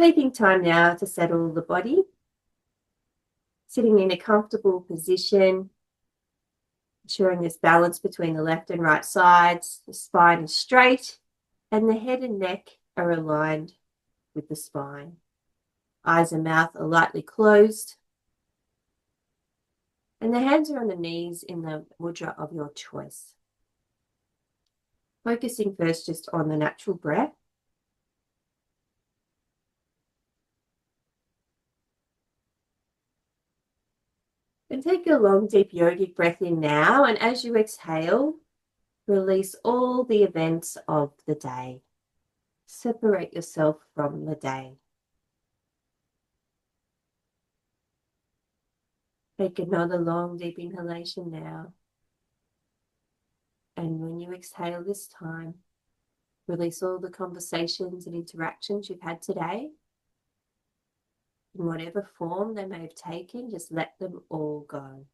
Taking time now to settle the body, sitting in a comfortable position, ensuring there's balance between the left and right sides, the spine is straight, and the head and neck are aligned with the spine. Eyes and mouth are lightly closed, and the hands are on the knees in the mudra of your choice. Focusing first just on the natural breath. And take a long, deep yogic breath in now, and as you exhale, release all the events of the day. Separate yourself from the day. Take another long, deep inhalation now. And when you exhale this time, release all the conversations and interactions you've had today. In whatever form they may have taken, just let them all go.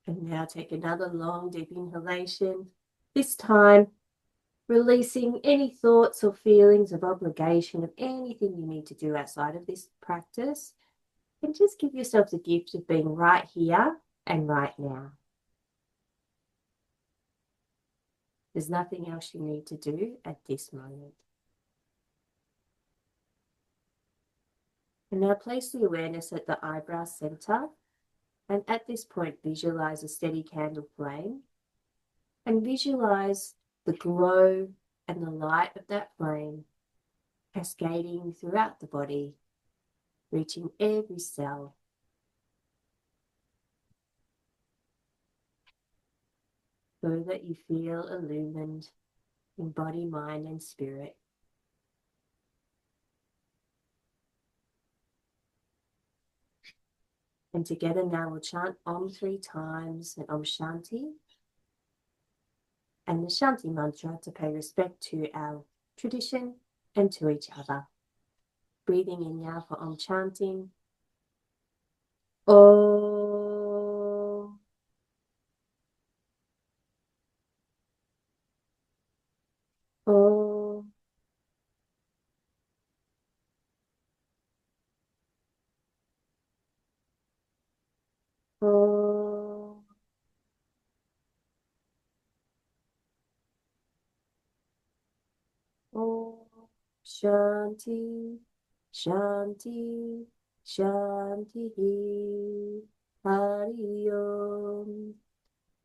And now take another long, deep inhalation. This time, releasing any thoughts or feelings of obligation of anything you need to do outside of this practice. And just give yourself the gift of being right here and right now. There's nothing else you need to do at this moment. And now place the awareness at the eyebrow center. And at this point, visualize a steady candle flame. And visualize the glow and the light of that flame cascading throughout the body, reaching every cell. So that you feel illumined in body, mind, and spirit. And together now we'll chant Om 3 times and Om Shanti and the Shanti mantra to pay respect to our tradition and to each other. Breathing in now for Om chanting. Om. Om. Om. Om. Shanti. Shanti. Shanti. Hari Om.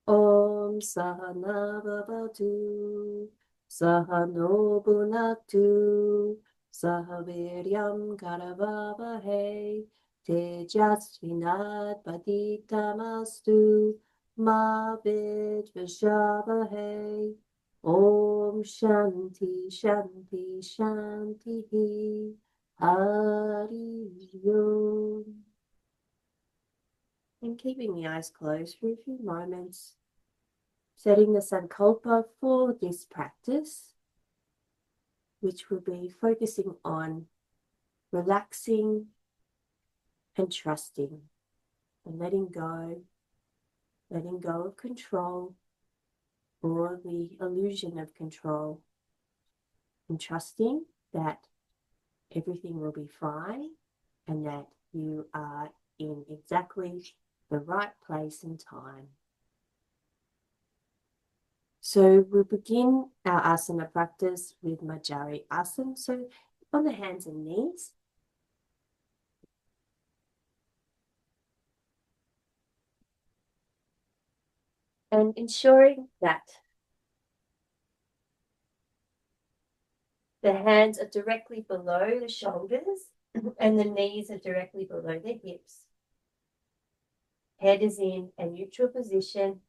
Om Sahana Bhavatu. Sahano Bhunaktu. Sahaviryam Karavavahe. Tejasvinat Paditamastu. Ma Vidvishavahe. Om Shanti Shanti Shanti. Hari Om. And keeping the eyes closed for a few moments, setting the sankalpa for this practice, which will be focusing on relaxing and trusting and letting go of control or the illusion of control, and trusting that everything will be fine and that you are in exactly the right place and time. So we'll begin our asana practice with Majari Asana. So on the hands and knees. And ensuring that the hands are directly below the shoulders and the knees are directly below the hips. Head is in a neutral position.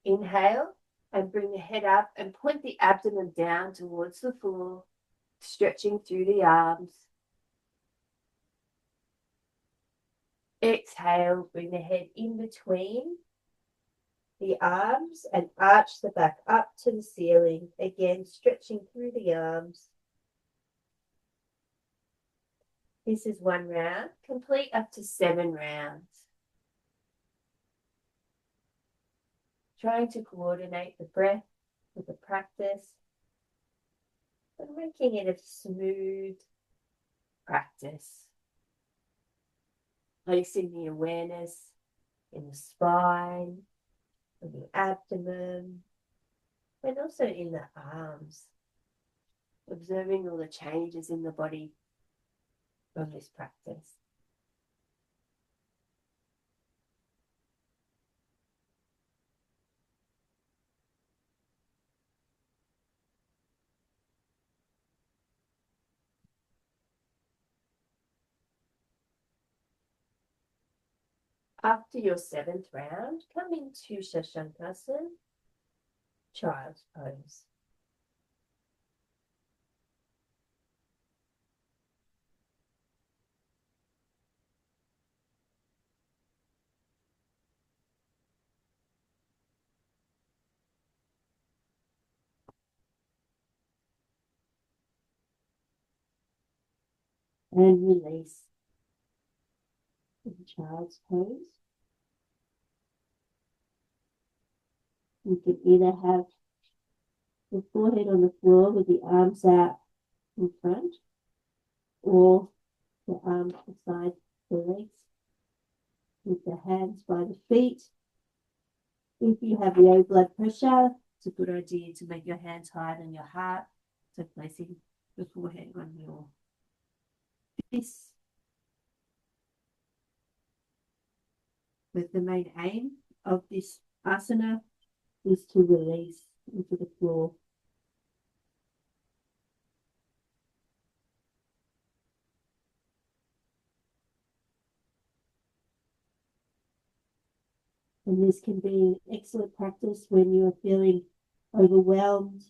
Inhale and bring the head up and point the abdomen down towards the floor, stretching through the arms. Exhale, bring the head in between the arms and arch the back up to the ceiling. Again, stretching through the arms. This is 1 round. Complete up to 7 rounds. Trying to coordinate the breath with the practice and making it a smooth practice. Placing the awareness in the spine, in the abdomen, and also in the arms. Observing all the changes in the body from this practice. After your 7th round, come into Shashankasana, child's pose. And release in child's pose. You can either have the forehead on the floor with the arms out in front, or the arms beside the legs with the hands by the feet. If you have low blood pressure, it's a good idea to make your hands higher than your heart. So placing the forehead on your fist. But the main aim of this asana is to release into the floor. And this can be an excellent practice when you're feeling overwhelmed,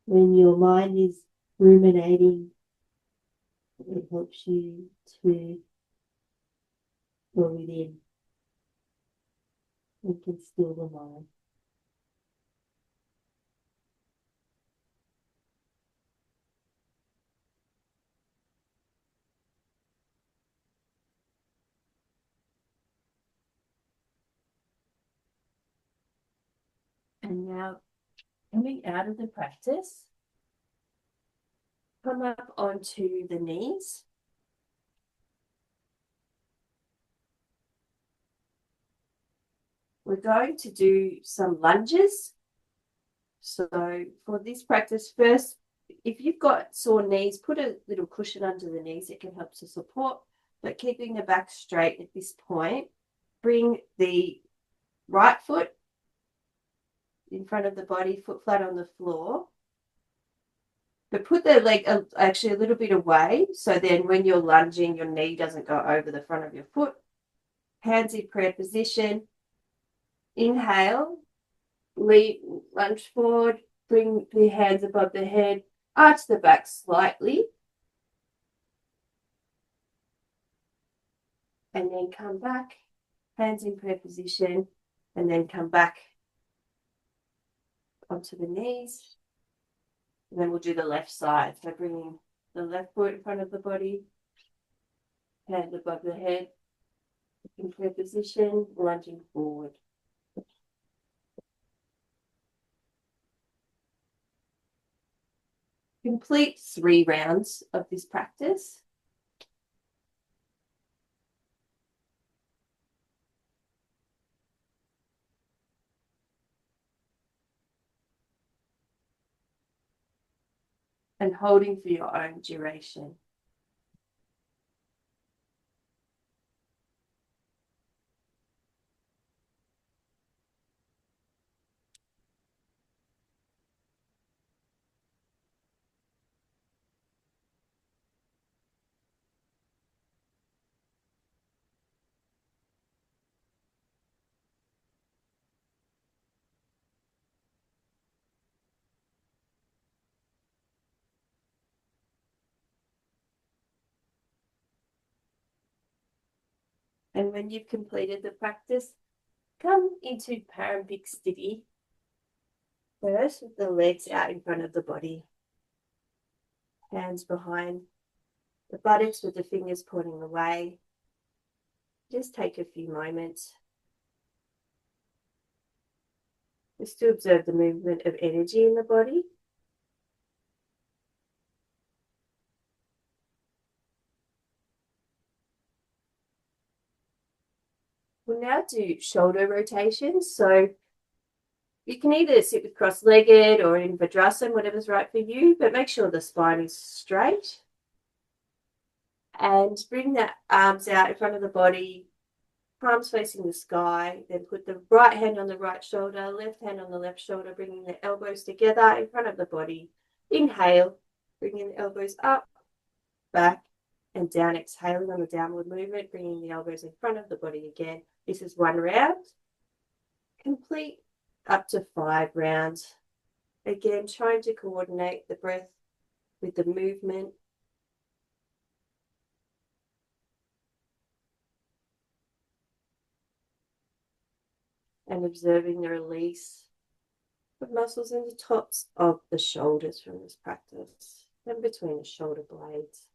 when your mind is ruminating. It helps you to go within and can still the mind. And now, coming out of the practice, come up onto the knees. We're going to do some lunges. So for this practice, first, if you've got sore knees, put a little cushion under the knees. It can help to support, but keeping the back straight at this point. Bring the right foot in front of the body, foot flat on the floor. But put the leg actually a little bit away, so then when you're lunging, your knee doesn't go over the front of your foot. Hands in prayer position. Inhale, lunge forward, bring the hands above the head, arch the back slightly, and then come back, hands in prayer position, and then come back onto the knees. And then we'll do the left side. So bringing the left foot in front of the body, hands above the head, in prayer position, lunging forward. Complete 3 rounds of this practice. And holding for your own duration. And when you've completed the practice, Come into Parambik Stiti first with the legs out in front of the body, hands behind the buttocks with the fingers pointing away. Just take a few moments just to observe the movement of energy in the body. We'll now do shoulder rotations. So you can either sit with cross-legged or in Vajrasan, whatever's right for you, but make sure the spine is straight. And bring the arms out in front of the body, palms facing the sky. Then put the right hand on the right shoulder, left hand on the left shoulder, bringing the elbows together in front of the body. Inhale, bringing the elbows up, back, and down. Exhaling on the downward movement, bringing the elbows in front of the body again. This is one round. Complete up to 5 rounds. Again, trying to coordinate the breath with the movement. And observing the release of muscles in the tops of the shoulders from this practice and between the shoulder blades.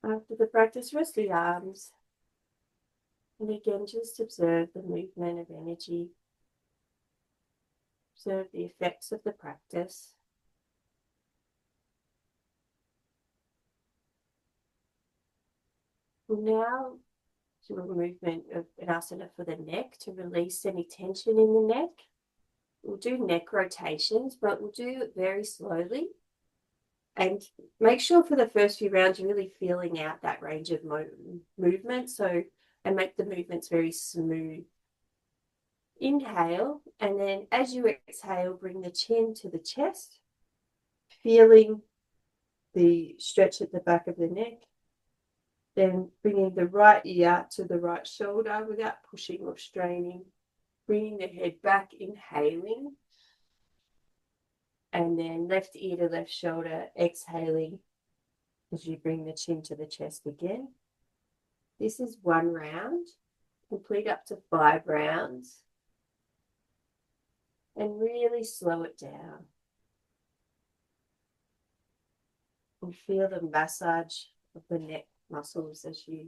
After the practice, rest the arms. And again, just observe the movement of energy. Observe the effects of the practice. Now, do a movement of an asana for the neck to release any tension in the neck. We'll do neck rotations, but we'll do it very slowly. And make sure for the first few rounds you're really feeling out that range of movement. So, and make the movements very smooth. Inhale, and then as you exhale, bring the chin to the chest, feeling the stretch at the back of the neck. Then bringing the right ear to the right shoulder without pushing or straining. Bringing the head back, inhaling. And then left ear to left shoulder, exhaling as you bring the chin to the chest again. This is one round. Complete up to 5 rounds. And really slow it down. And feel the massage of the neck muscles as you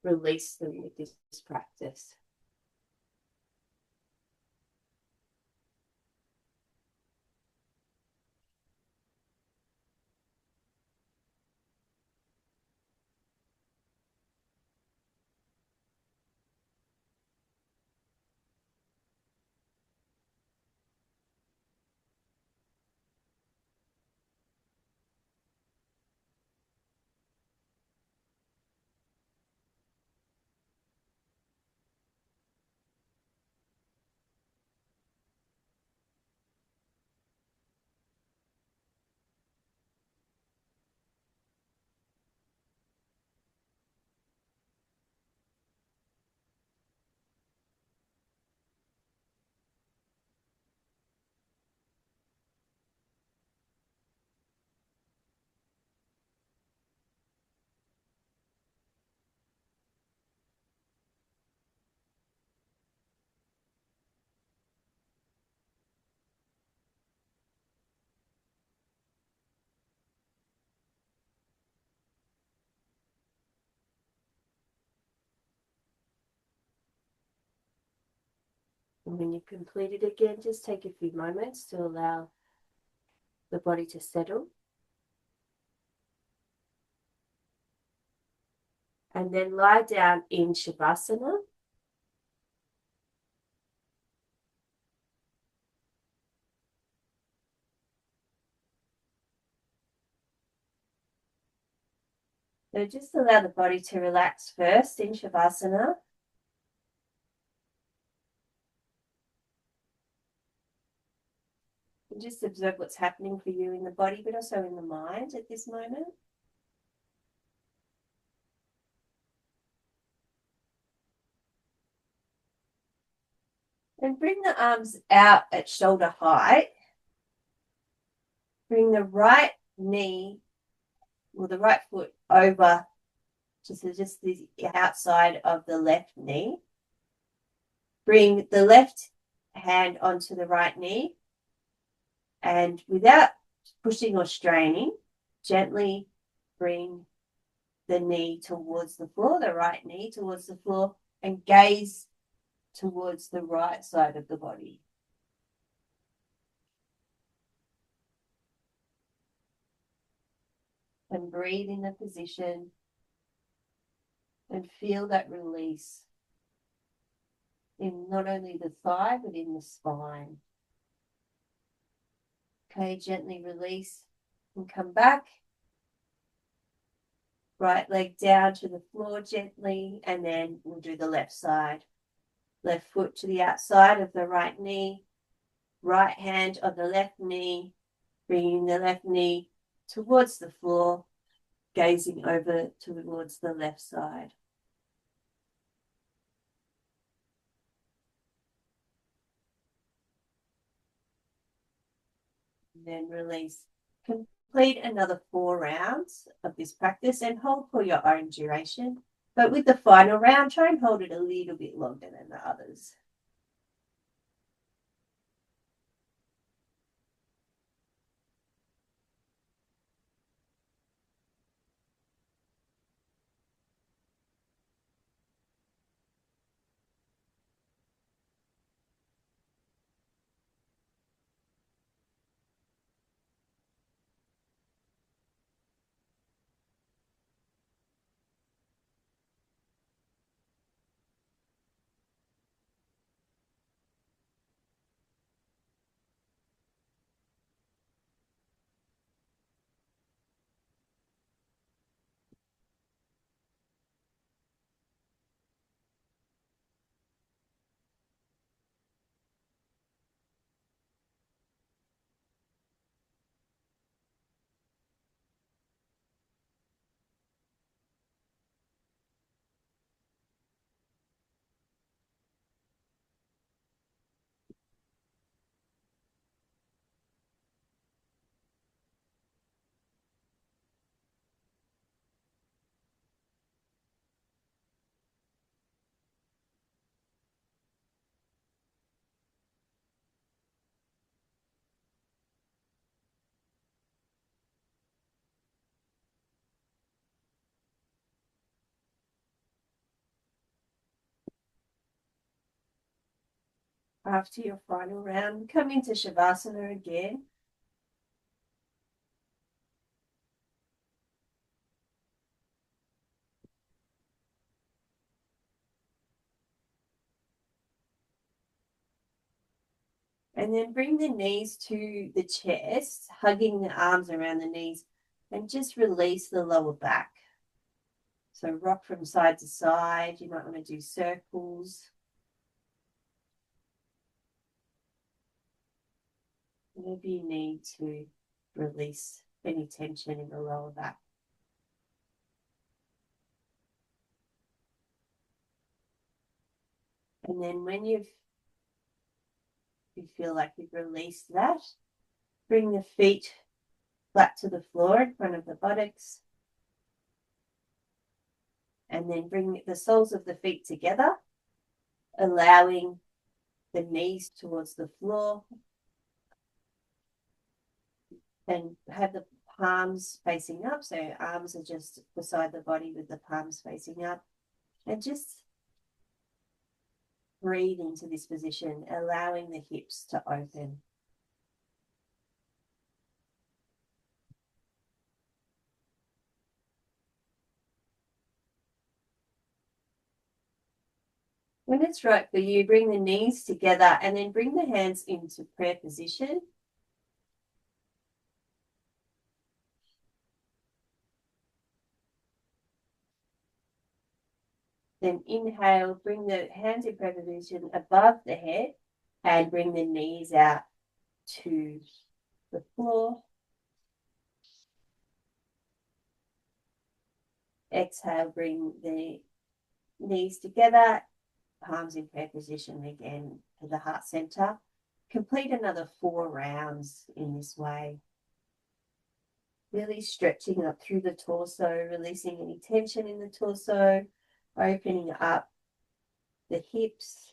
release them with this practice. And when you've completed again, just take a few moments to allow the body to settle. And then lie down in Shavasana. So just allow the body to relax first in Shavasana. And just observe what's happening for you in the body, but also in the mind at this moment. And bring the arms out at shoulder height. Bring the right knee or the right foot over just the outside of the left knee. Bring the left hand onto the right knee, and without pushing or straining, gently bring the knee towards the floor, the right knee towards the floor, and gaze towards the right side of the body. And breathe in the position and feel that release in not only the thigh, but in the spine. Okay, gently release and come back. Right leg down to the floor gently, and then we'll do the left side. Left foot to the outside of the right knee, right hand on the left knee, bringing the left knee towards the floor, gazing over towards the left side. And then release. Complete another 4 rounds of this practice and hold for your own duration. But with the final round, try and hold it a little bit longer than the others. After your final round, come into Shavasana again. And then bring the knees to the chest, hugging the arms around the knees, and just release the lower back. So rock from side to side. You might want to do circles. Maybe you need to release any tension in the lower back. And then when you feel like you've released that, bring the feet flat to the floor in front of the buttocks. And then bring the soles of the feet together, allowing the knees towards the floor. And have the palms facing up. So arms are just beside the body with the palms facing up. And just breathe into this position, allowing the hips to open. When it's right for you, bring the knees together and then bring the hands into prayer position. Then inhale, bring the hands in prayer position above the head and bring the knees out to the floor. Exhale, bring the knees together, palms in prayer position again to the heart center. Complete another 4 rounds in this way. Really stretching up through the torso, releasing any tension in the torso, opening up the hips.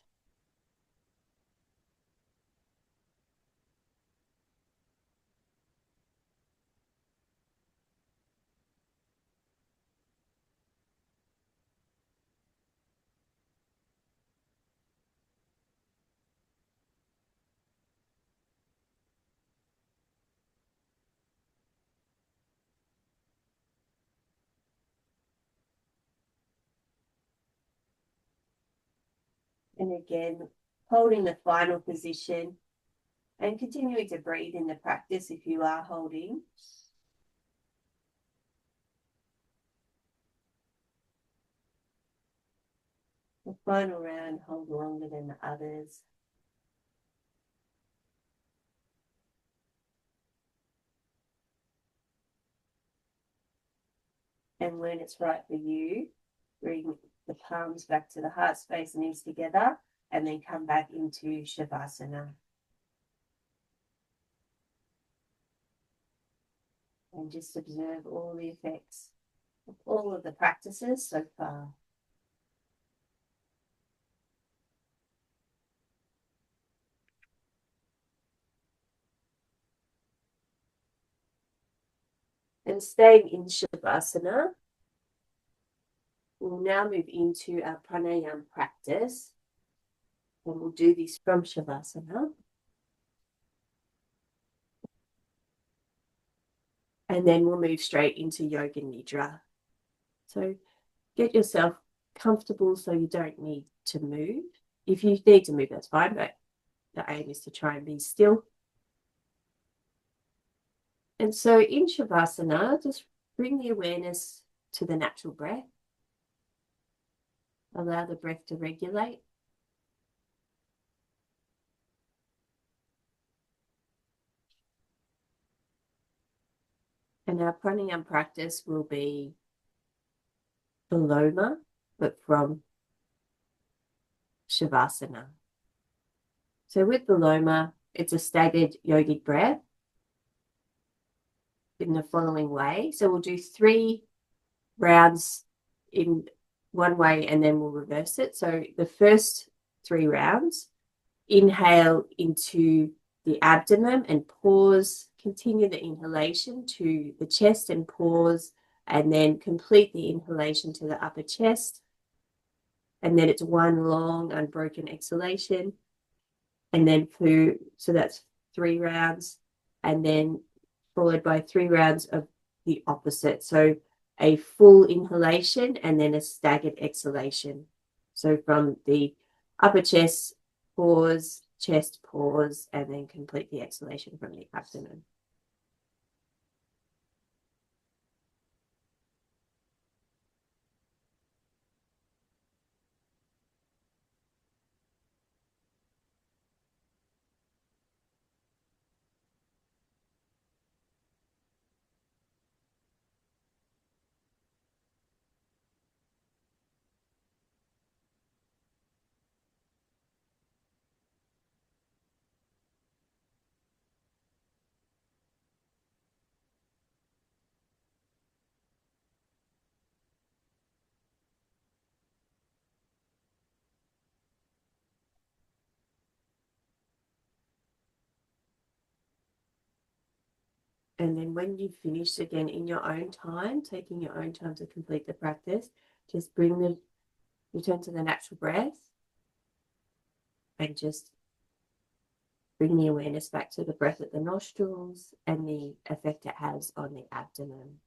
And again, holding the final position and continuing to breathe in the practice if you are holding. The final round, hold longer than the others. And when it's right for you, bring the palms back to the heart space, knees together, and then come back into Shavasana. And just observe all the effects of all of the practices so far. And staying in Shavasana, we'll now move into our pranayama practice. And we'll do this from Shavasana. And then we'll move straight into Yoga Nidra. So get yourself comfortable so you don't need to move. If you need to move, that's fine, but the aim is to try and be still. And so in Shavasana, just bring the awareness to the natural breath. Allow the breath to regulate. And our pranayama practice will be Viloma, but from Shavasana. So with Viloma, it's a staggered yogic breath in the following way. So we'll do 3 rounds in one way and then we'll reverse it. So the first 3 rounds, inhale into the abdomen and pause, continue the inhalation to the chest and pause, and then complete the inhalation to the upper chest. And then it's one long unbroken exhalation. And then so that's 3 rounds, and then followed by 3 rounds of the opposite. So a full inhalation and then a staggered exhalation. So from the upper chest, pause, chest, pause, and then complete the exhalation from the abdomen. And then when you've finished, again, in your own time, taking your own time to complete the practice, just return to the natural breath and just bring the awareness back to the breath at the nostrils and the effect it has on the abdomen.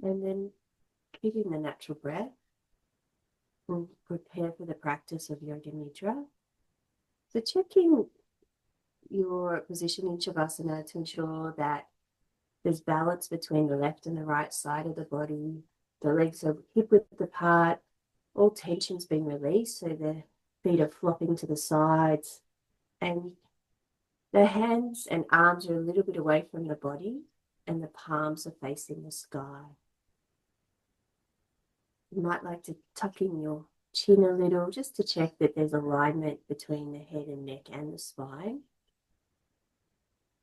And then keeping the natural breath, we'll prepare for the practice of Yoga Nidra. So checking your position in Shavasana to ensure that there's balance between the left and the right side of the body. The legs are hip width apart, all tension's being released, so the feet are flopping to the sides, and the hands and arms are a little bit away from the body, and the palms are facing the sky. You might like to tuck in your chin a little just to check that there's alignment between the head and neck and the spine.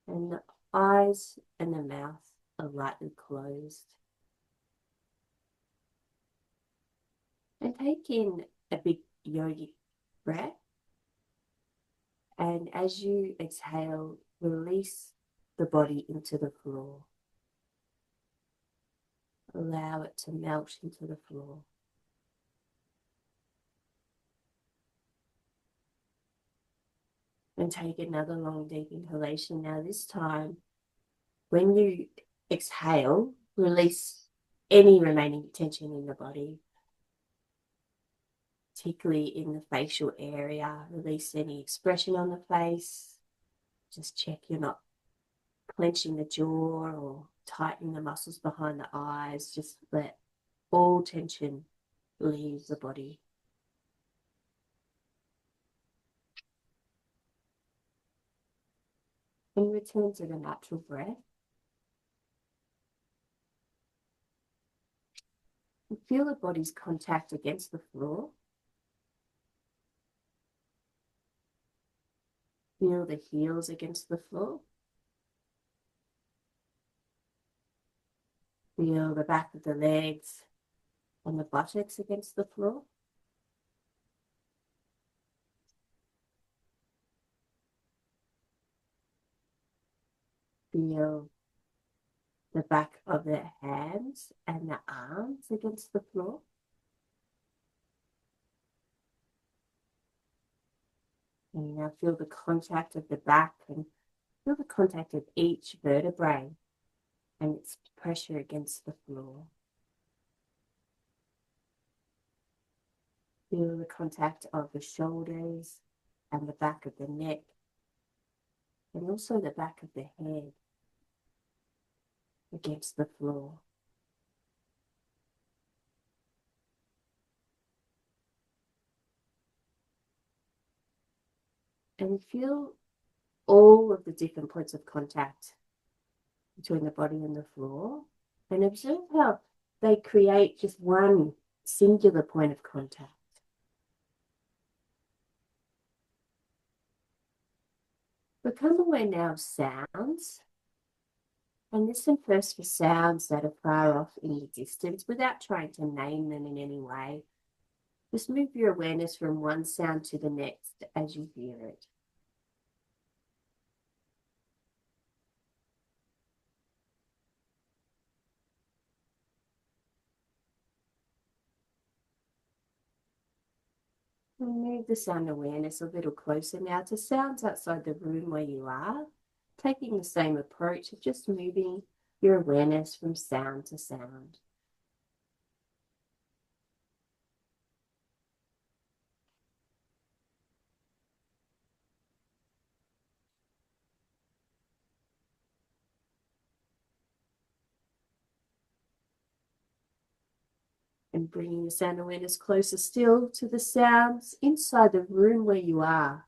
And the eyes and the mouth are lightly closed. And take in a big yogic breath. And as you exhale, release the body into the floor. Allow it to melt into the floor. And take another long, deep inhalation. Now, this time, when you exhale, release any remaining tension in the body, particularly in the facial area. Release any expression on the face. Just check you're not clenching the jaw or tightening the muscles behind the eyes. Just let all tension leave the body. And return to the natural breath. And feel the body's contact against the floor. Feel the heels against the floor. Feel the back of the legs and the buttocks against the floor. Feel the back of the hands and the arms against the floor. And now feel the contact of the back and feel the contact of each vertebrae and its pressure against the floor. Feel the contact of the shoulders and the back of the neck and also the back of the head against the floor. And feel all of the different points of contact between the body and the floor, and observe how they create just one singular point of contact. Become aware now of sounds, and listen first for sounds that are far off in the distance without trying to name them in any way. Just move your awareness from one sound to the next as you hear it. And move the sound awareness a little closer now to sounds outside the room where you are, taking the same approach of just moving your awareness from sound to sound. And bringing the sound awareness closer still to the sounds inside the room where you are.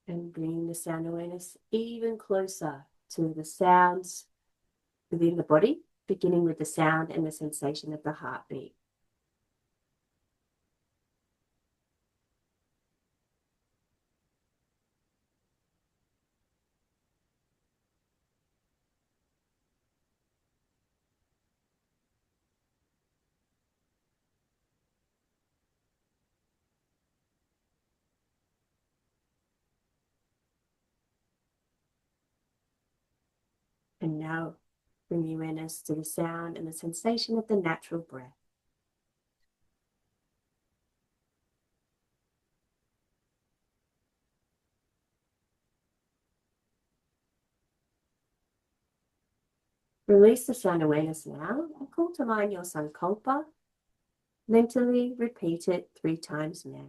And bringing the sound awareness even closer to the sounds within the body, beginning with the sound and the sensation of the heartbeat. And now bring your awareness to the sound and the sensation of the natural breath. Release the sound awareness now and call to mind your sankalpa. Mentally repeat it 3 times now.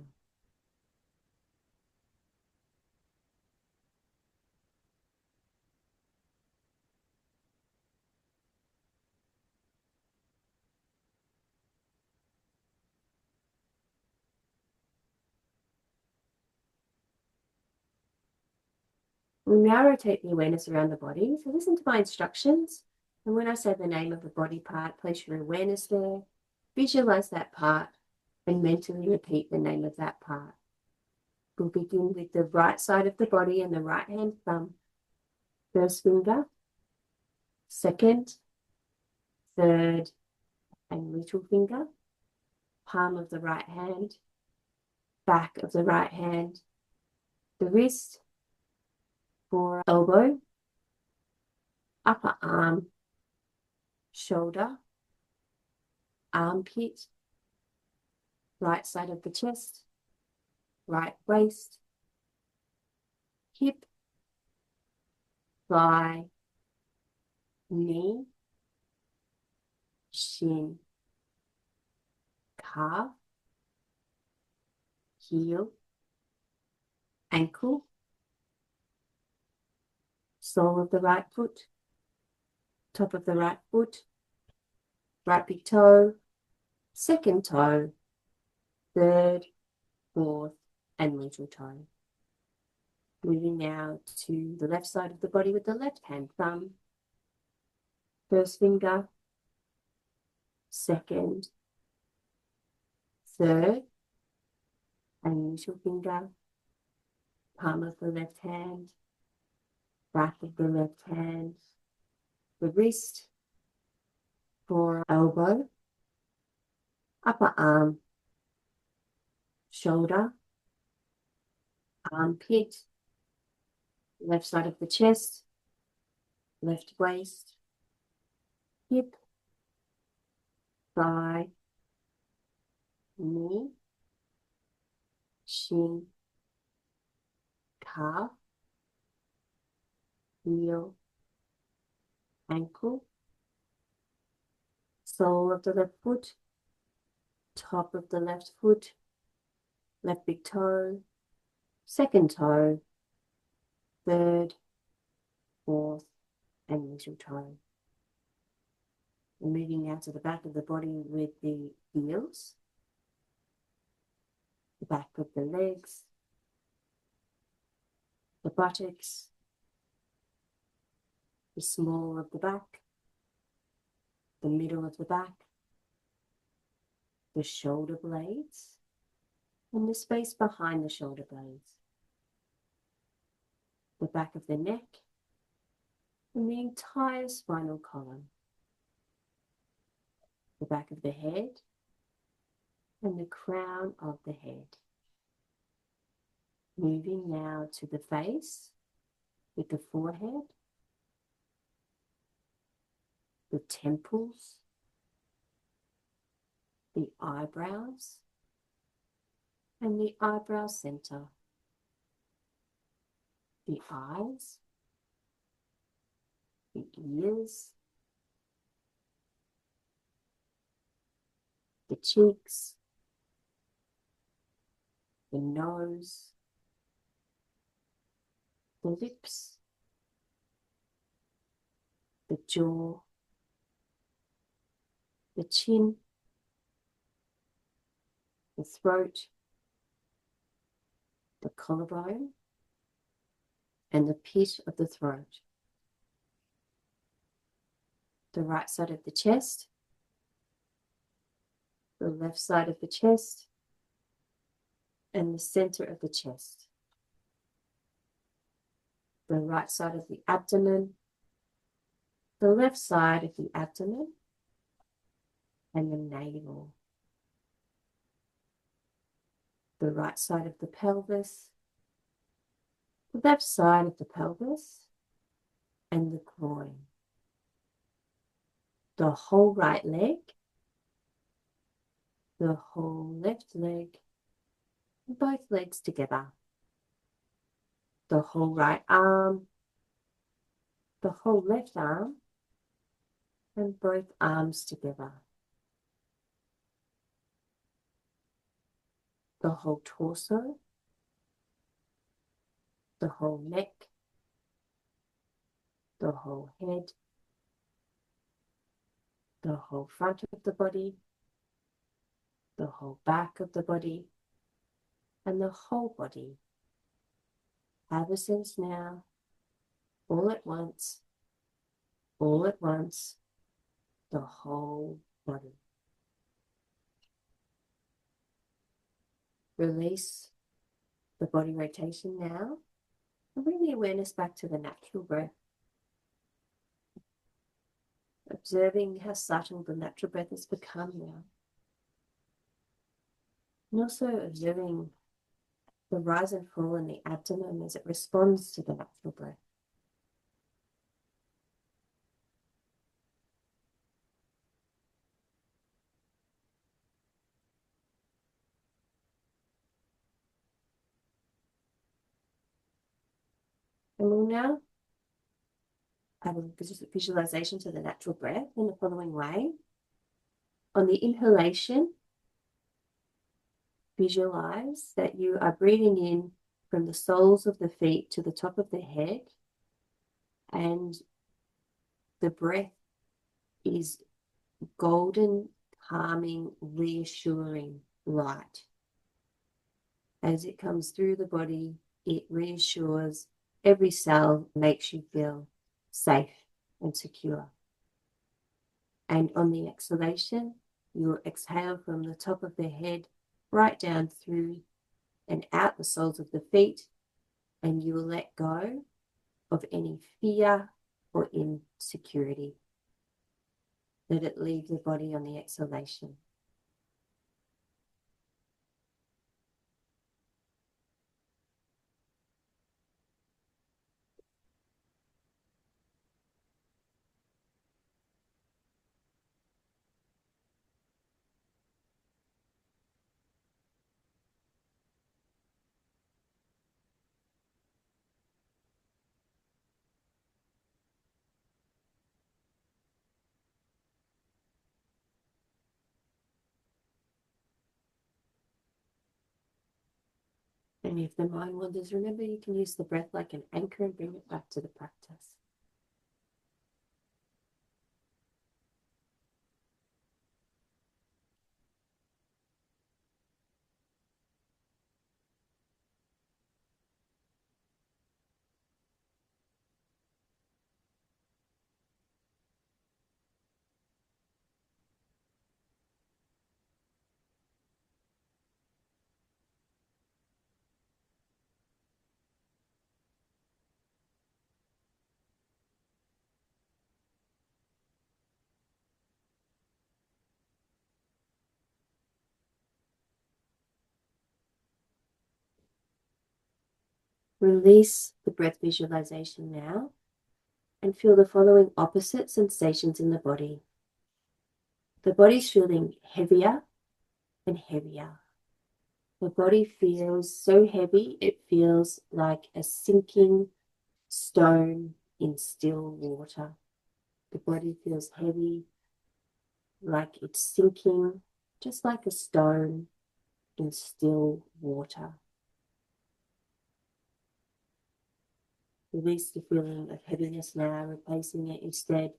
We'll now rotate the awareness around the body. So listen to my instructions. And when I say the name of the body part, place your awareness there. Visualize that part and mentally repeat the name of that part. We'll begin with the right side of the body and the right hand thumb. First finger, second, third, and little finger. Palm of the right hand, back of the right hand, the wrist, forearm, elbow, upper arm, shoulder, armpit, right side of the chest, right waist, hip, thigh, knee, shin, calf, heel, ankle, sole of the right foot, top of the right foot, right big toe, second toe, third, fourth, and little toe. Moving now to the left side of the body with the left hand thumb. First finger, second, third, and little finger, palm of the left hand, back of the left hand, the wrist, forearm, elbow, upper arm, shoulder, armpit, left side of the chest, left waist, hip, thigh, knee, shin, calf, heel, ankle, sole of the left foot, top of the left foot, left big toe, second toe, third, fourth, and little toe. And moving now to the back of the body with the heels, the back of the legs, the buttocks, the small of the back, the middle of the back, the shoulder blades, and the space behind the shoulder blades, the back of the neck, and the entire spinal column, the back of the head, and the crown of the head. Moving now to the face with the forehead, the temples, the eyebrows, and the eyebrow center, the eyes, the ears, the cheeks, the nose, the lips, the jaw, the chin, the throat, the collarbone, and the pit of the throat, the right side of the chest, the left side of the chest, and the center of the chest, the right side of the abdomen, the left side of the abdomen, and the navel, the right side of the pelvis, the left side of the pelvis, and the groin. the whole right leg, the whole left leg, and both legs together, the whole right arm, the whole left arm, and both arms together, the whole torso, the whole neck, the whole head, the whole front of the body, the whole back of the body, and the whole body. Have a sense now, all at once, the whole body. Release the body rotation now and bring the awareness back to the natural breath. Observing how subtle the natural breath has become now. And also observing the rise and fall in the abdomen as it responds to the natural breath. And we'll now have a visualization to the natural breath in the following way. On the inhalation, visualize that you are breathing in from the soles of the feet to the top of the head, and the breath is golden, calming, reassuring light. As it comes through the body, it reassures every cell, makes you feel safe and secure. And on the exhalation, you'll exhale from the top of the head right down through and out the soles of the feet, and you will let go of any fear or insecurity. Let it leave the body on the exhalation. And if the mind wanders, remember you can use the breath like an anchor and bring it back to the practice. Release the breath visualization now and feel the following opposite sensations in the body. The body's feeling heavier and heavier. The body feels so heavy, it feels like a sinking stone in still water. The body feels heavy, like it's sinking, just like a stone in still water. Release the feeling of heaviness now, replacing it instead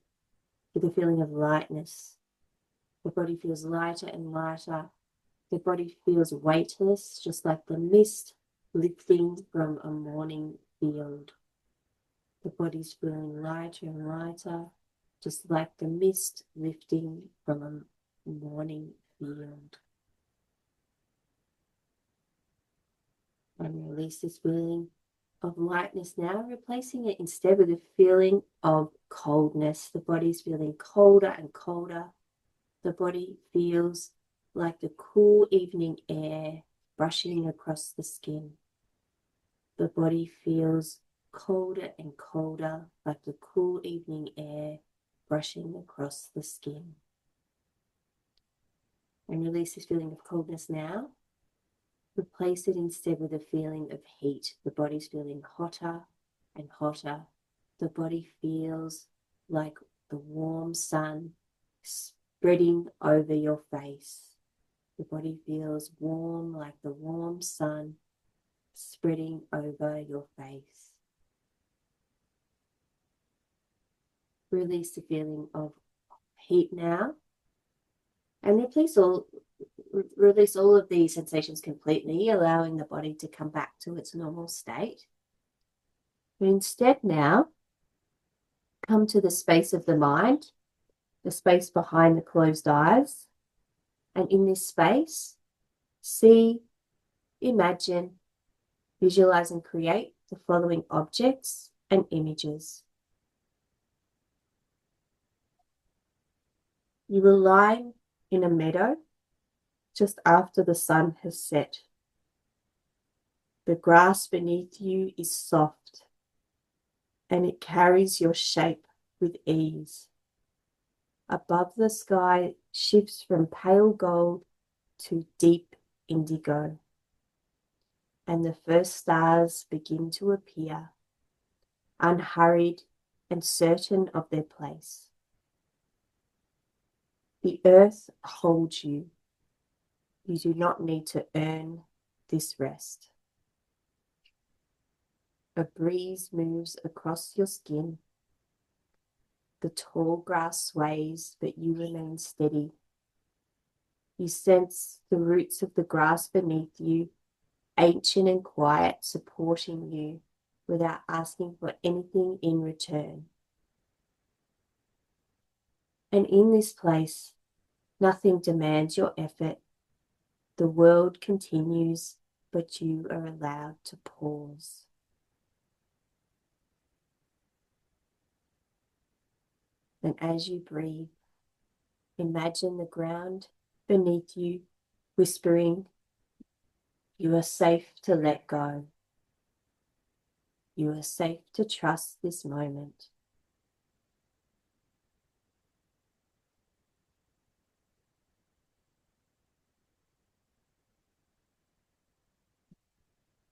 with a feeling of lightness. The body feels lighter and lighter. The body feels weightless, just like the mist lifting from a morning field. The body's feeling lighter and lighter, just like the mist lifting from a morning field. And release this feeling of lightness now, replacing it instead with a feeling of coldness. The body's feeling colder and colder. The body feels like the cool evening air brushing across the skin. The body feels colder and colder, like the cool evening air brushing across the skin. And release this feeling of coldness now. Replace it instead with a feeling of heat. The body's feeling hotter and hotter. The body feels like the warm sun spreading over your face. The body feels warm like the warm sun spreading over your face. Release the feeling of heat now, and release all of these sensations completely, allowing the body to come back to its normal state. But instead now, come to the space of the mind, the space behind the closed eyes, and in this space, see, imagine, visualize and create the following objects and images. You will lie in a meadow just after the sun has set. The grass beneath you is soft and it carries your shape with ease. Above, the sky shifts from pale gold to deep indigo, and the first stars begin to appear, unhurried and certain of their place. The earth holds you. You do not need to earn this rest. A breeze moves across your skin. The tall grass sways, but you remain steady. You sense the roots of the grass beneath you, ancient and quiet, supporting you without asking for anything in return. And in this place, nothing demands your effort. The world continues, but you are allowed to pause. And as you breathe, imagine the ground beneath you whispering, "You are safe to let go. You are safe to trust this moment."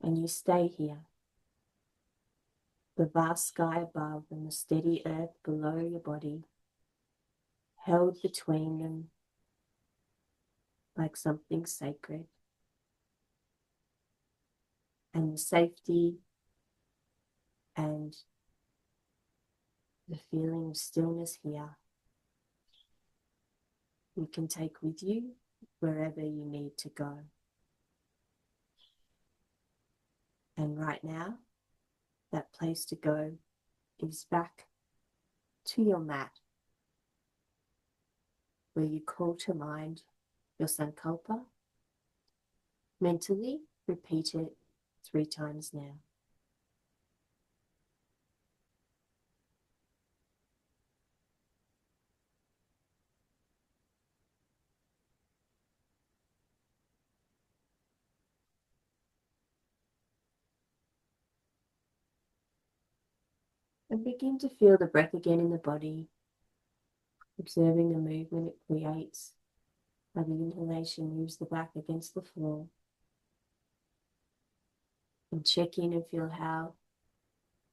And you stay here. The vast sky above and the steady earth below your body, held between them like something sacred. And the safety and the feeling of stillness here, you can take with you wherever you need to go. And right now, that place to go is back to your mat, where you call to mind your sankalpa. Mentally repeat it 3 times now. And begin to feel the breath again in the body, observing the movement it creates, how the inhalation moves the back against the floor. And check in and feel how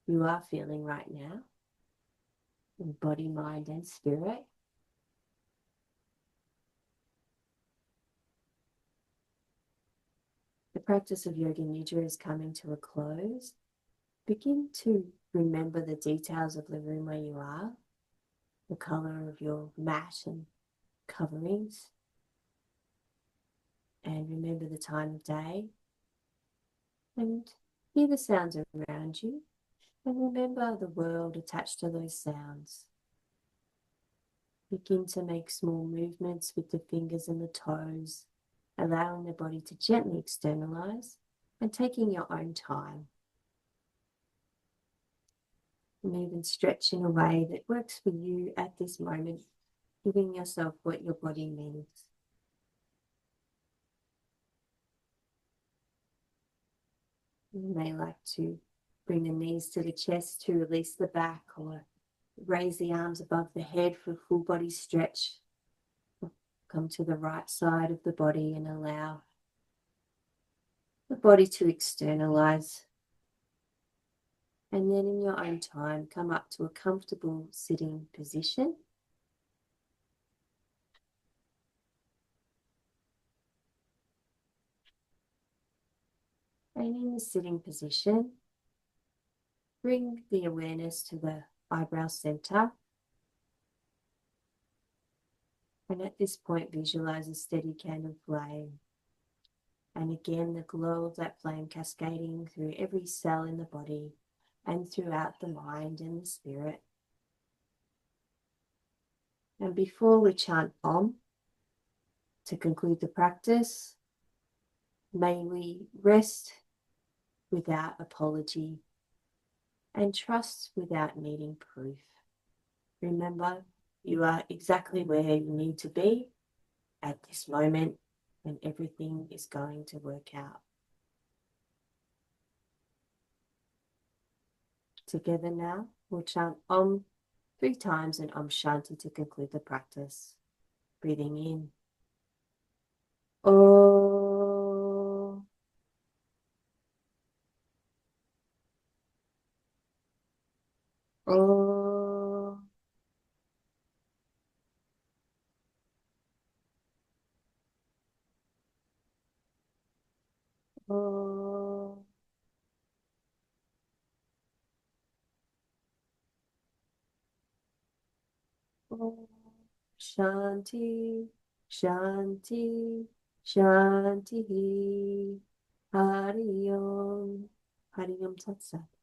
you are feeling right now, in body, mind, and spirit. The practice of Yoga Nidra is coming to a close. Begin to remember the details of the room where you are, the color of your mat and coverings, and remember the time of day, and hear the sounds around you, and remember the world attached to those sounds. Begin to make small movements with the fingers and the toes, allowing the body to gently externalize and taking your own time. And even stretch in a way that works for you at this moment, giving yourself what your body needs. You may like to bring the knees to the chest to release the back, or Raise the arms above the head for full body stretch. Come to the right side of the body and allow the body to externalize. And then in your own time, come up to a comfortable sitting position. And in the sitting position, bring the awareness to the eyebrow center. And at this point, visualize a steady candle flame. And again, the glow of that flame cascading through every cell in the body and throughout the mind and the spirit. And before we chant Om to conclude the practice, may we rest without apology and trust without needing proof. Remember, you are exactly where you need to be at this moment, and everything is going to work out. Together now, we'll chant Om 3 times and Om Shanti to conclude the practice. Breathing in. Om. Om. Om. Om. Shanti, Shanti, Shanti. Hari Om. Hari Om Tat Sat.